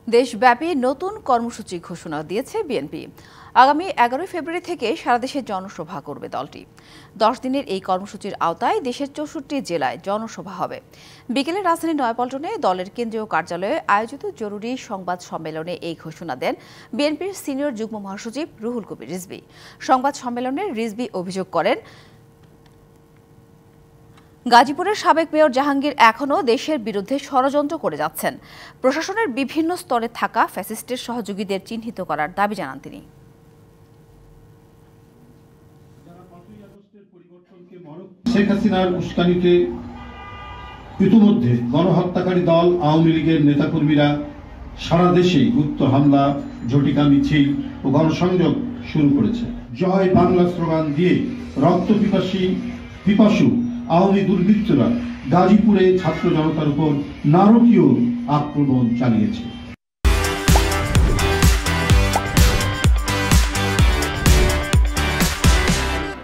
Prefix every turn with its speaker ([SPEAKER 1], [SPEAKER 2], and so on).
[SPEAKER 1] দেশব্যাপী নতুন কর্মসূচি ঘোষণা দিয়েছে বিএনপি। আগামী 11 ফেব্রুয়ারি থেকে সারা দেশে জনসভা করবে দলটি। 10 দিনের এই কর্মসূচির আওতায় দেশের 64 জেলায় জনসভা হবে। বিকেলে রাজধানী নয়াপল্টনে দলের কেন্দ্রীয় কার্যালয়ে আয়োজিত জরুরি সংবাদ সম্মেলনে এই ঘোষণা দেন বিএনপির সিনিয়র যুগ্ম মহাসচিব রুহুল কবির রিজভী। সংবাদ সম্মেলনে রিজভী অভিযোগ করেন, গাজীপুরের সাবেক মেয়র জাহাঙ্গীর এখনও দেশের বিরুদ্ধে ষড়যন্ত্র করে যাচ্ছেন। প্রশাসনের বিভিন্ন স্তরে থাকা ফ্যাসিস্টের সহযোগীদের চিহ্নিত করার দাবি জানান তিনি।
[SPEAKER 2] শেখ হাসিনার উস্কানিতে ইতিমধ্যে গণহত্যাকারী দল আওয়ামী লীগের নেতাকর্মীরা সারা দেশে গুপ্ত হামলা, ঝটিকা মিছিল ও গণসংযোগ শুরু করেছে। জয় বাংলা স্লোগান দিয়ে রক্ত পিপাসু আওয়ামী দুর্বৃত্তরা গাজীপুরে ছাত্র জনতার উপর নারকীয় আক্রমণ চালিয়েছে।